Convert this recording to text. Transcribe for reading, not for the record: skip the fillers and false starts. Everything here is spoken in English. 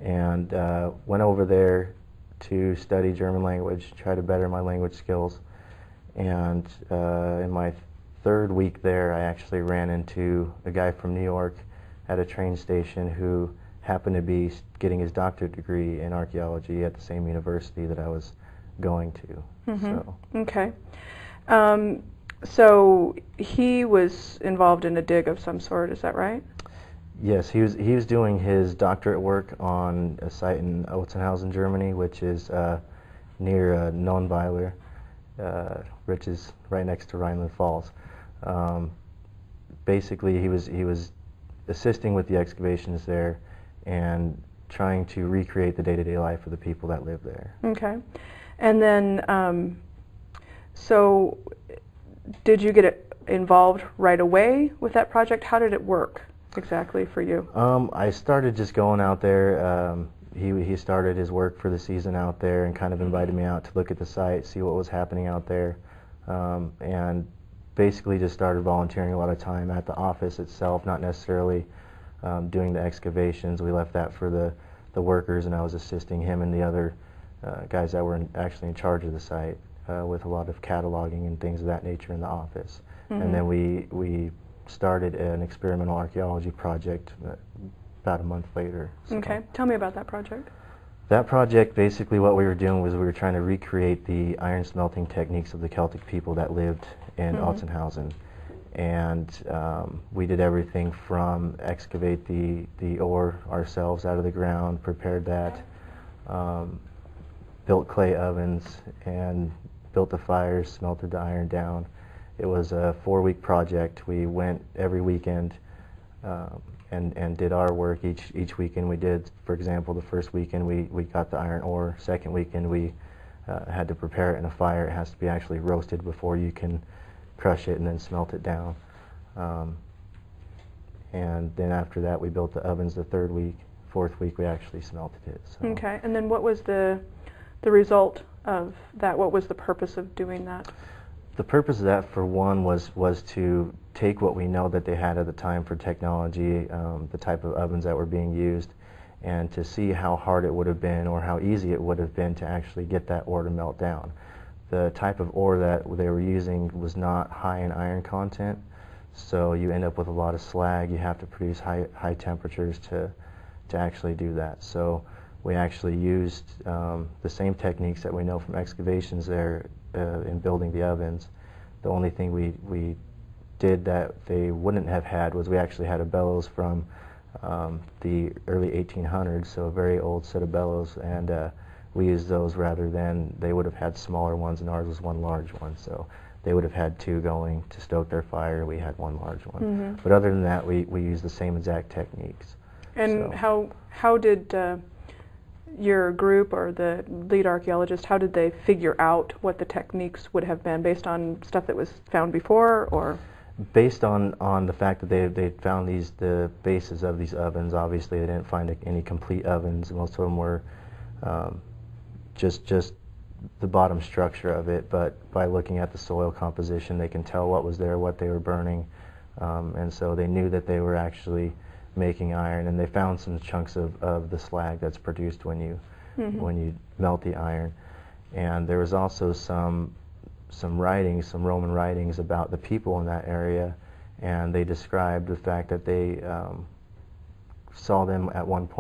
and went over there to study German language, try to better my language skills. And in my third week there, I actually ran into a guy from New York at a train station who happened to be getting his doctorate degree in archaeology at the same university that I was going to. So. Okay. So he was involved in a dig of some sort, is that right? Yes, he was doing his doctorate work on a site in Otzenhausen, Germany, which is near Nonnweiler, which is right next to Rhineland Falls. Basically, he was assisting with the excavations there and trying to recreate the day-to-day life of the people that live there. Okay. And then, so did you get involved right away with that project? How did it work exactly for you? I started just going out there. He started his work for the season out there and kind of invited me out to look at the site, see what was happening out there, and basically just started volunteering a lot of time at the office itself, not necessarily doing the excavations. We left that for the workers, and I was assisting him and the other guys that were actually in charge of the site with a lot of cataloging and things of that nature in the office. And then we started an experimental archaeology project about a month later. So. Okay, tell me about that project. That project, basically what we were doing was we were trying to recreate the iron smelting techniques of the Celtic people that lived in Otzenhausen. And we did everything from excavate the ore ourselves out of the ground, prepared that, built clay ovens, and built the fires, smelted the iron down. It was a 4-week project. We went every weekend and did our work each weekend. We did, for example, the first weekend we got the iron ore. Second weekend we had to prepare it in a fire. It has to be actually roasted before you can crush it and then smelt it down. And then after that we built the ovens the third week. Fourth week we actually smelted it. So. Okay, and then what was the result of that? What was the purpose of doing that? The purpose of that, for one, was to take what we know that they had at the time for technology, the type of ovens that were being used, and to see how hard it would have been or how easy it would have been to actually get that ore to melt down. The type of ore that they were using was not high in iron content, so you end up with a lot of slag. You have to produce high temperatures to actually do that. So we actually used the same techniques that we know from excavations there in building the ovens. The only thing we did that they wouldn't have had was we actually had a bellows from the early 1800s, so a very old set of bellows, and we used those rather than they would have had smaller ones, and ours was one large one. So they would have had two going to stoke their fire. We had one large one. But other than that, we used the same exact techniques. And so. How did your group or the lead archaeologist, how did they figure out what the techniques would have been based on stuff that was found before, or? Based on the fact that they found the bases of these ovens. Obviously they didn't find any complete ovens. Most of them were just the bottom structure of it, but by looking at the soil composition they can tell what was there, what they were burning, and so they knew that they were actually making iron, and they found some chunks of the slag that's produced when you melt the iron. And there was also some writings, some Roman writings about the people in that area, and they described the fact that they saw them at one point